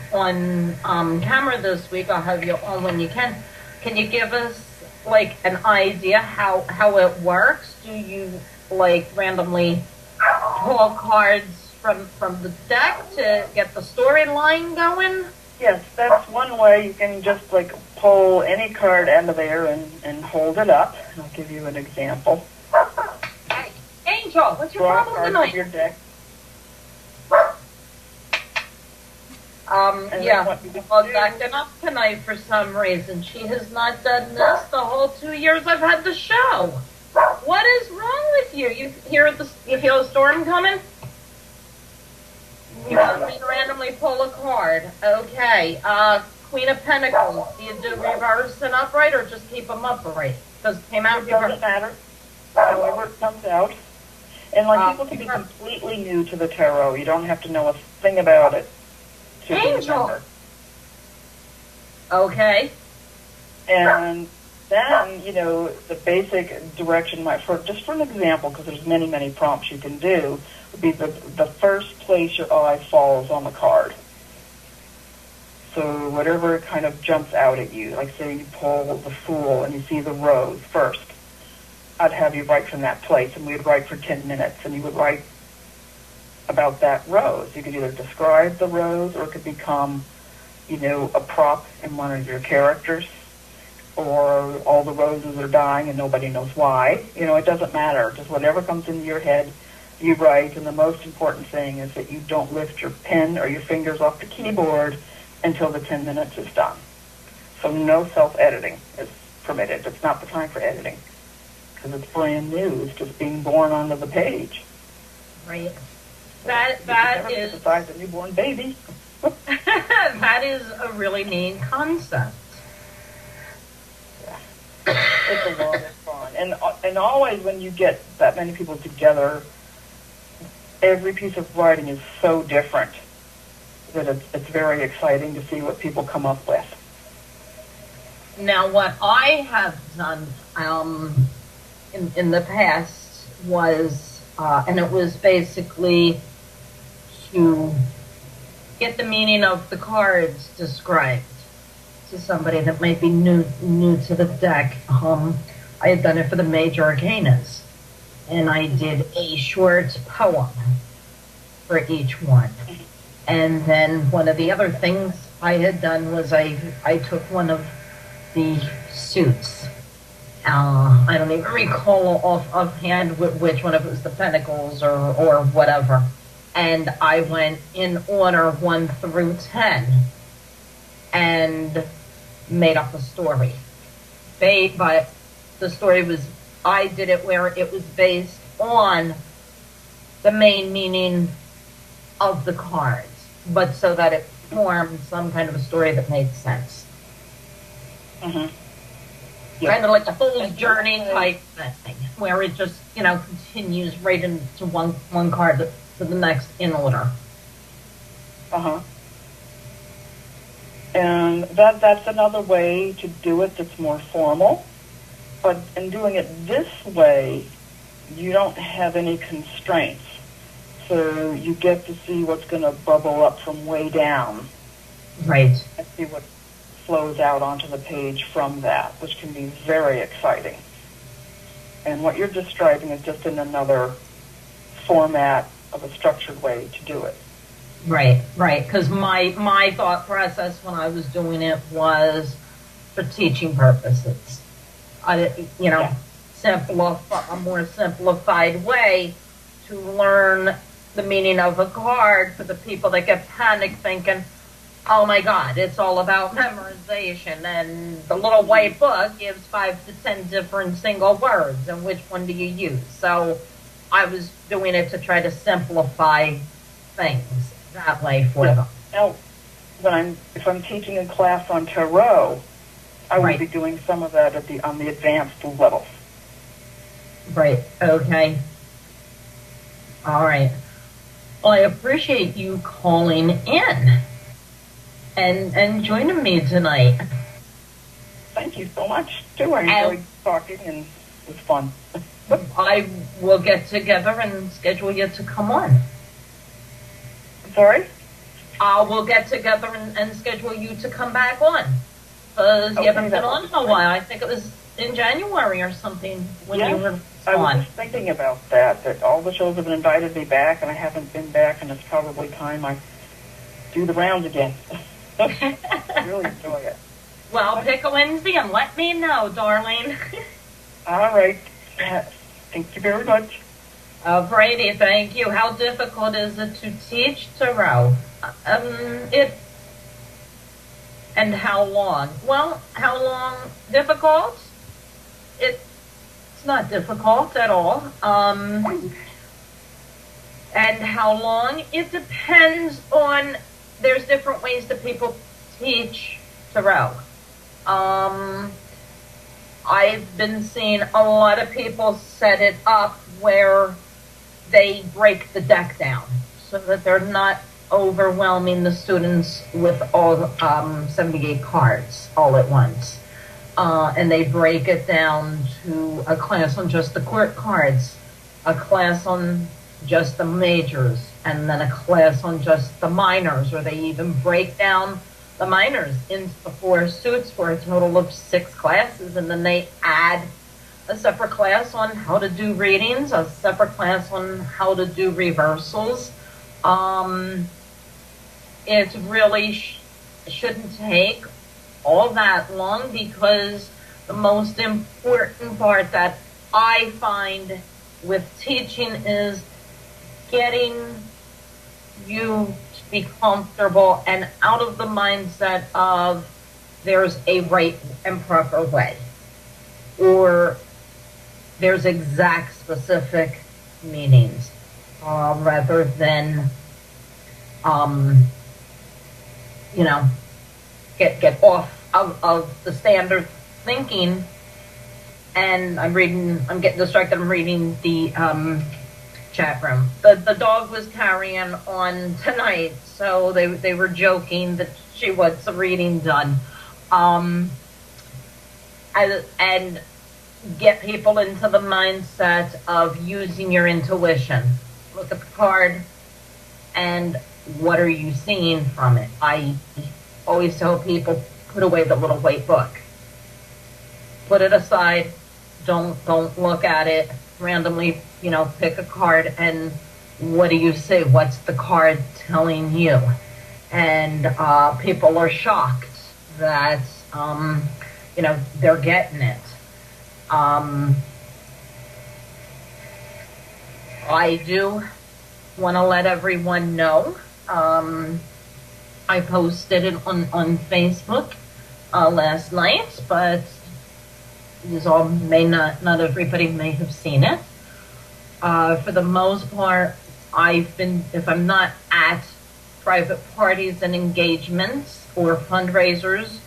A: camera this week. I'll have you on when you can. Can you give us, like, an idea how it works? Do you, like, randomly pull cards from the deck to get the storyline going?
C: Yes, that's one way. You can just, like, pull any card out of there and hold it up. I'll give you an example.
A: Hey, Angel, what's your
C: Draw
A: problem
C: a card
A: tonight?
C: from your deck.
A: Yeah, well, acting up tonight for some reason. She has not done this the whole 2 years I've had the show. What is wrong with you? You feel a storm coming? You want me to randomly pull a card. Okay, Queen of Pentacles. Do you do reverse and upright or just keep them upright? Because it came out
C: It doesn't matter. However it comes out. And like people can be completely new to the tarot. You don't have to know a thing about it.
A: Angel. Okay.
C: And then, you know, the basic direction just for an example, because there's many, many prompts you can do, would be the first place your eye falls on the card. So whatever kind of jumps out at you, like say you pull the Fool and you see the Rose first, I'd have you write from that place, and we'd write for 10 minutes, and you would write about that rose. You could either describe the rose, or it could become, you know, a prop in one of your characters, or all the roses are dying and nobody knows why. You know, it doesn't matter. Just whatever comes into your head, you write, and the most important thing is that you don't lift your pen or your fingers off the keyboard until the 10 minutes is done. So no self-editing is permitted. It's not the time for editing, because it's brand new. It's just being born onto the page.
A: Right. That is
C: besides a newborn baby.
A: That is a really neat concept.
C: Yeah. It's a lot of fun. And always when you get that many people together, every piece of writing is so different that it's very exciting to see what people come up with.
A: Now, what I have done in the past was, and it was basically to get the meaning of the cards described to somebody that might be new to the deck. I had done it for the major arcanas, and I did a short poem for each one. And then one of the other things I had done was I took one of the suits. I don't even recall offhand which one, if it was the Pentacles or whatever. And I went in order 1 through 10 and made up a story. But the story was, I did it where it was based on the main meaning of the cards, but so that it formed some kind of a story that made sense.
C: Mm-hmm.
A: Kind of like a fool's journey type thing, where it just, continues right into one card to the next in order.
C: Uh-huh. And that's another way to do it that's more formal. But in doing it this way, you don't have any constraints. So you get to see what's going to bubble up from way down.
A: Right.
C: And see what flows out onto the page from that, which can be very exciting. And what you're describing is just in another format of a structured way to do it.
A: Right. Because my thought process when I was doing it was for teaching purposes. A more simplified way to learn the meaning of a card for the people that get panicked thinking, oh my God, it's all about memorization, and the little white book gives 5 to 10 different single words, and which one do you use? So I was doing it to try to simplify things that way for them.
C: Now, if I'm teaching a class on tarot, I will be doing some of that on the advanced levels.
A: Right. Okay. All right. Well, I appreciate you calling in and joining me tonight.
C: Thank you so much, too. I enjoyed talking, and it was fun.
A: I will get together and schedule you to come on.
C: Sorry?
A: We'll get together and schedule you to come back on. Because you haven't been on in a while. I think it was in January or something when you were on.
C: I was just thinking about that all the shows have invited me back, and I haven't been back, and it's probably time I do the rounds again. Really enjoy it.
A: Well, pick a Wednesday and let me know, darling.
C: All right. Thank you very much.
A: Brady, thank you. How difficult is it to teach tarot? And how long? Well, how long? Difficult? It's not difficult at all. And how long? It depends on, there's different ways that people teach tarot. I've been seeing a lot of people set it up where they break the deck down so that they're not overwhelming the students with all 78 cards all at once. And they break it down to a class on just the court cards, a class on just the majors, and then a class on just the minors, or they even break down the minors into the 4 suits for a total of 6 classes, and then they add a separate class on how to do readings, a separate class on how to do reversals. It really shouldn't take all that long, because the most important part that I find with teaching is getting you to be comfortable and out of the mindset of there's a right and proper way, or there's exact specific meanings, rather than get off of the standard thinking. And I'm getting distracted, I'm reading the chat room. The dog was carrying on tonight, so they were joking that she wants the reading done. And get people into the mindset of using your intuition. Look at the card, and what are you seeing from it? I always tell people, put away the little white book. Put it aside. Don't look at it randomly. Pick a card and what do you say? What's the card telling you? And people are shocked that, they're getting it. I do want to let everyone know. I posted it on Facebook last night, but these all may not everybody may have seen it. For the most part, I've been, if I'm not at private parties and engagements or fundraisers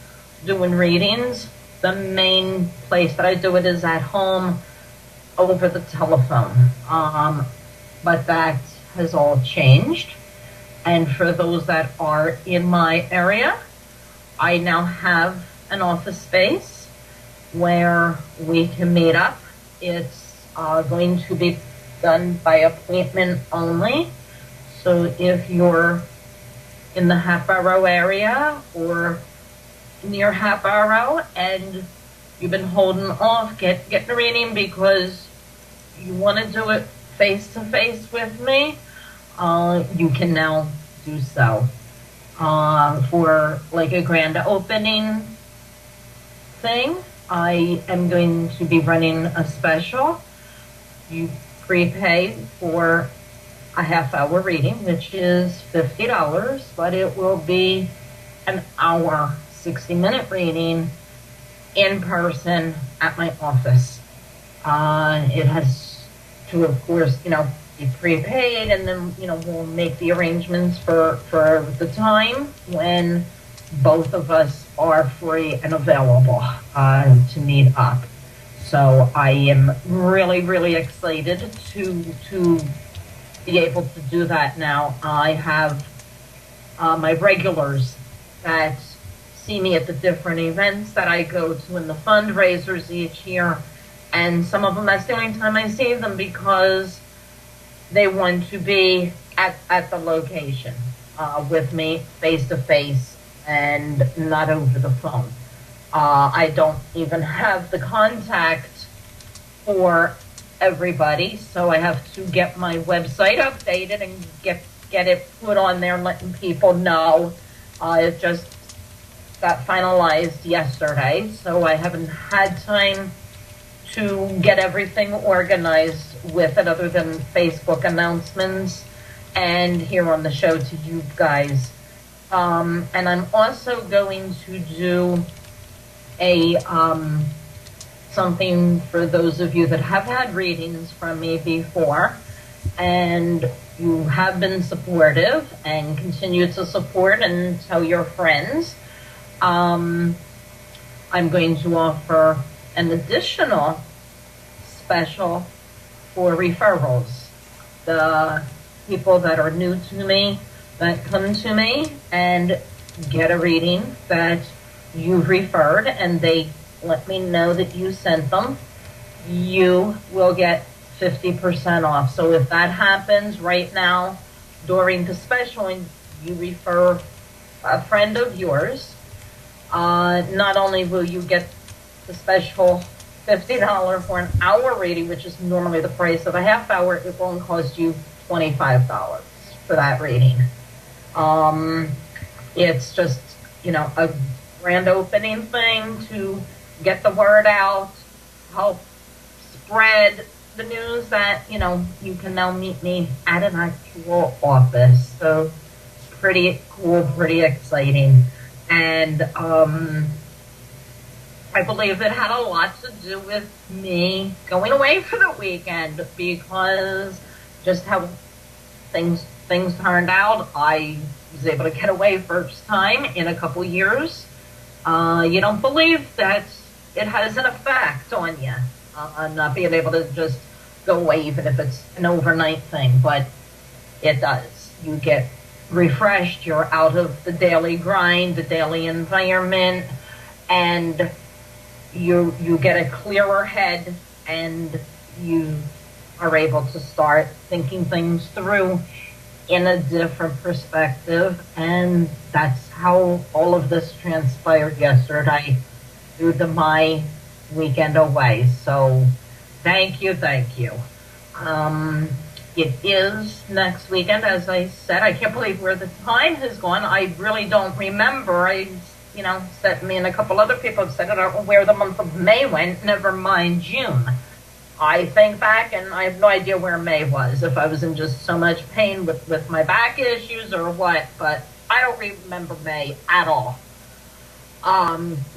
A: doing readings, the main place that I do it is at home over the telephone. But that has all changed. And for those that are in my area, I now have an office space where we can meet up. It's going to be done by appointment only. So if you're in the Hatboro area or near Hatboro and you've been holding off getting a reading because you want to do it face to face with me, you can now do so. For like a grand opening thing, I am going to be running a special. You prepay for a half-hour reading, which is $50, but it will be an hour, 60-minute reading in person at my office. It has to, of course, be prepaid, and then, we'll make the arrangements for the time when both of us are free and available to meet up. So I am really, really excited to be able to do that now. I have my regulars that see me at the different events that I go to and the fundraisers each year, and some of them, that's the only time I see them because they want to be at the location with me face to face and not over the phone. I don't even have the contact for everybody, so I have to get my website updated and get it put on there and letting people know. It just got finalized yesterday, so I haven't had time to get everything organized with it other than Facebook announcements and here on the show to you guys. And I'm also going to do a something for those of you that have had readings from me before and you have been supportive and continue to support and tell your friends. I'm going to offer an additional special for referrals. The people that are new to me, that come to me and get a reading that you've referred and they let me know that you sent them, you will get 50% off. So if that happens right now during the special and you refer a friend of yours, not only will you get the special $50 for an hour reading, which is normally the price of a half hour, it won't cost you $25 for that reading. It's just, a grand opening thing to get the word out, help spread the news that, you can now meet me at an actual office. So it's pretty cool, pretty exciting. And I believe it had a lot to do with me going away for the weekend because just how things turned out. I was able to get away first time in a couple years. You don't believe that it has an effect on you, not being able to just go away even if it's an overnight thing, but it does. You get refreshed, you're out of the daily grind, the daily environment, and you get a clearer head and you are able to start thinking things through in a different perspective. And that's how all of this transpired yesterday due to my weekend away. So thank you. It is next weekend, as I said. I can't believe where the time has gone. I really don't remember. Said me and a couple other people have said it. I don't know where the month of May went, never mind June. I think back and I have no idea where May was, if I was in just so much pain with my back issues or what, but I don't remember May at all.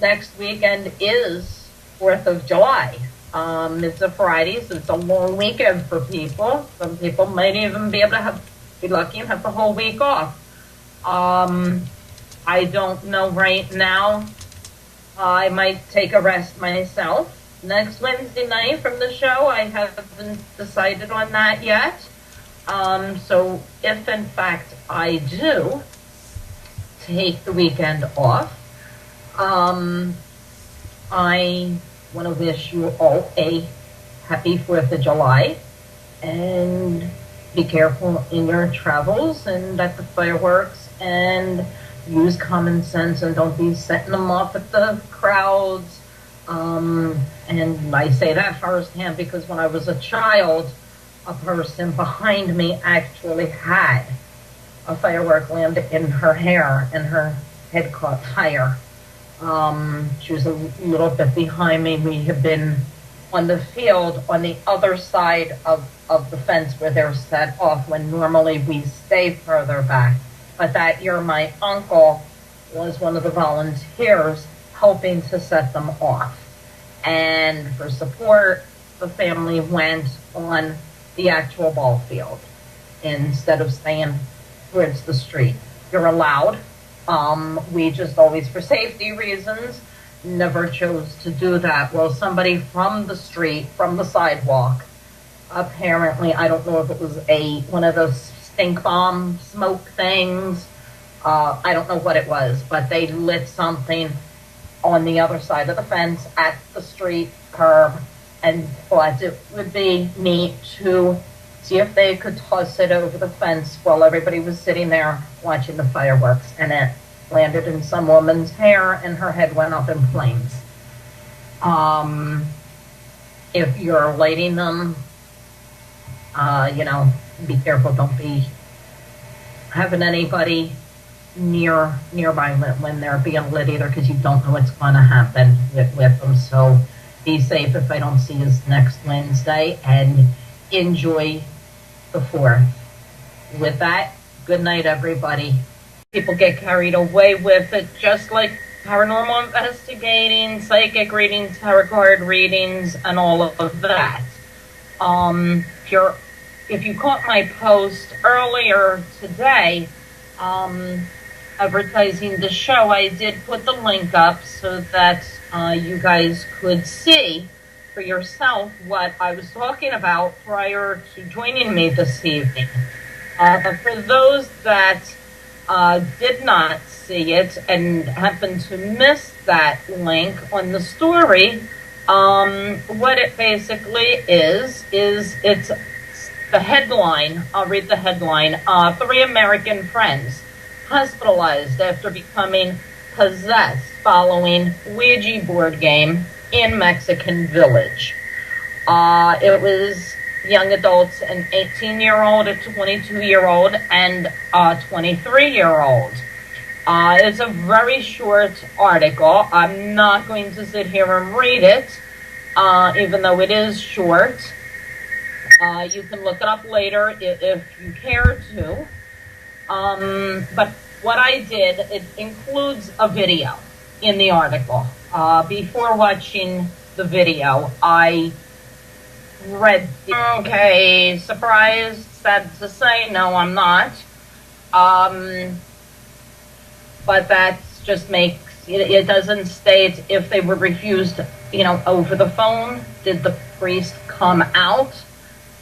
A: Next weekend is 4th of July. It's a Friday, so it's a long weekend for people. Some people might even be able to be lucky and have the whole week off. I don't know right now. I might take a rest myself. Next Wednesday night from the show, I haven't decided on that yet. So if in fact I do take the weekend off, I want to wish you all a happy 4th of July, and be careful in your travels and at the fireworks, and use common sense and don't be setting them off at the crowds. And I say that firsthand because when I was a child, a person behind me actually had a firework land in her hair and her head caught fire. She was a little bit behind me. We had been on the field on the other side of the fence where they're set off, when normally we stay further back. But that year my uncle was one of the volunteers helping to set them off. And for support, the family went on the actual ball field instead of staying towards the street. You're allowed. We just always, for safety reasons, never chose to do that. Well, somebody from the street, from the sidewalk, apparently, I don't know if it was one of those stink bomb smoke things. I don't know what it was, but they lit something on the other side of the fence at the street curb, and thought it would be neat to see if they could toss it over the fence while everybody was sitting there watching the fireworks, and it landed in some woman's hair and her head went up in flames. If you're lighting them, be careful. Don't be having anybody nearby when they're being lit either, because you don't know what's going to happen with them. So be safe if I don't see you next Wednesday, and enjoy the 4th. With that, good night, everybody. People get carried away with it, just like paranormal investigating, psychic readings, tarot card readings, and all of that. If you caught my post earlier today, advertising the show, I did put the link up so that you guys could see for yourself what I was talking about prior to joining me this evening. But for those that did not see it and happened to miss that link on the story, what it basically is it's the headline. I'll read the headline. 3 American friends hospitalized after becoming possessed following Ouija board game in Mexican village. It was young adults, an 18-year-old, a 22-year-old, and a 23-year-old. It's a very short article. I'm not going to sit here and read it, even though it is short. You can look it up later if you care to. But what I did, it includes a video in the article. Before watching the video, I read, okay, surprised, sad to say, no, I'm not. But that just makes, it doesn't state if they were refused, over the phone, did the priest come out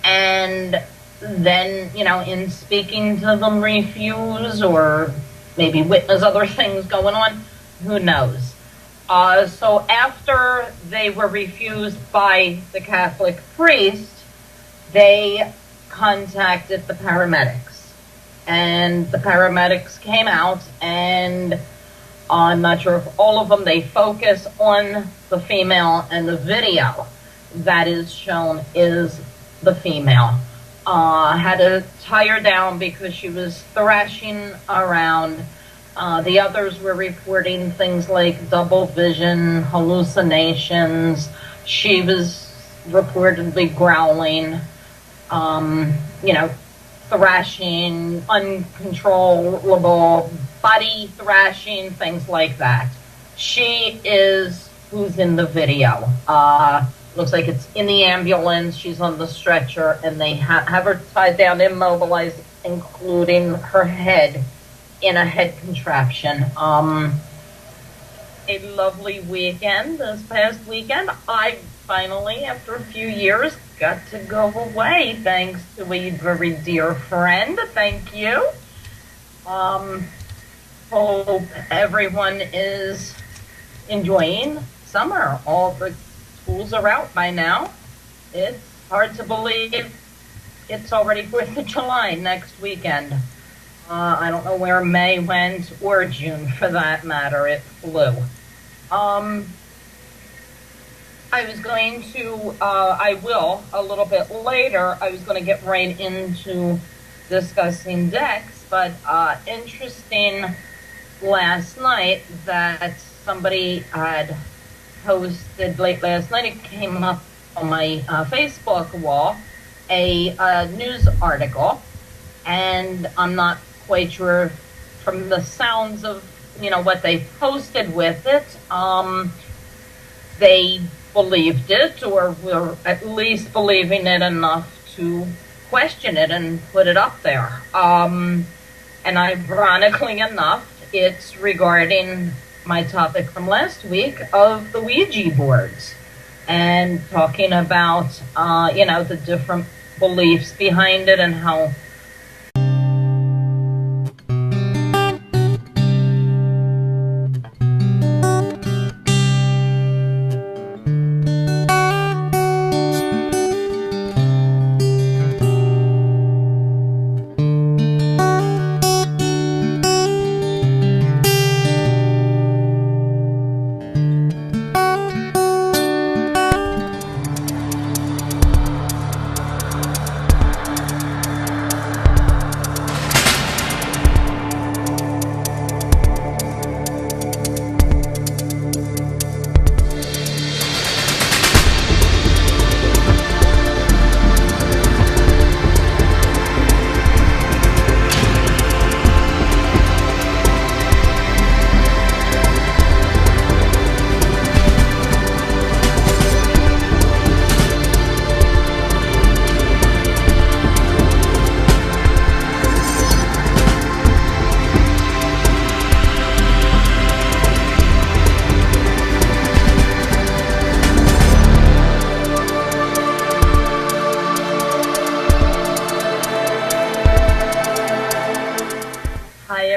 A: and then, in speaking to them refuse, or maybe witness other things going on, who knows. So after they were refused by the Catholic priest, they contacted the paramedics. And the paramedics came out, and I'm not sure if all of them, they focus on the female, and the video that is shown is the female. had to tie her down because she was thrashing around. The others were reporting things like double vision, hallucinations. She was reportedly growling, thrashing, uncontrollable, body thrashing, things like that. She is who's in the video. Looks like it's in the ambulance. She's on the stretcher, and they have her tied down, immobilized, including her head in a head contraption. A lovely weekend this past weekend. I finally, after a few years, got to go away thanks to a very dear friend. Thank you. Hope everyone is enjoying summer. All the schools are out by now. It's hard to believe it's already 4th of July next weekend. I don't know where May went, or June for that matter. It flew. I was going to, I will, a little bit later, I was going to get right into discussing decks, but interesting last night that somebody had posted late last night. It came up on my Facebook wall, a news article, and I'm not quite sure from the sounds of what they posted with it. They believed it, or were at least believing it enough to question it and put it up there. And ironically enough, it's regarding my topic from last week of the Ouija boards, and talking about the different beliefs behind it and how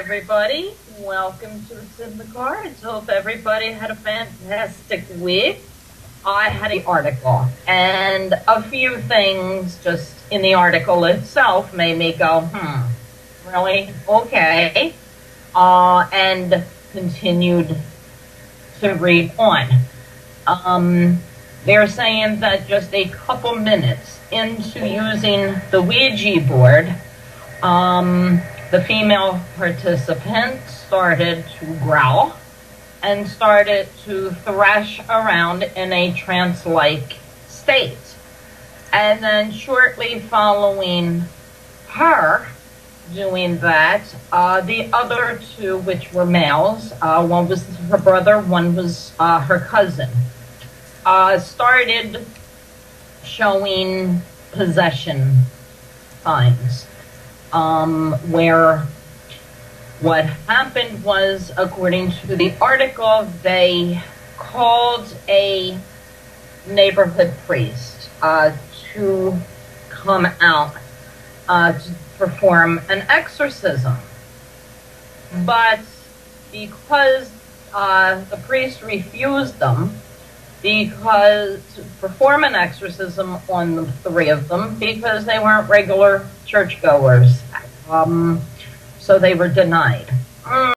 A: everybody. Welcome to It's in the Cards. Hope everybody had a fantastic week. I had an article, and a few things just in the article itself made me go, really? Okay. And continued to read on. They're saying that just a couple minutes into using the Ouija board, the female participant started to growl and started to thrash around in a trance-like state. And then shortly following her doing that, the other two, which were males, one was her brother, one was her cousin, started showing possession signs. Where what happened was, according to the article, they called a neighborhood priest to come out to perform an exorcism. But because the priest refused them, to perform an exorcism on the three of them, because they weren't regular churchgoers. So they were denied.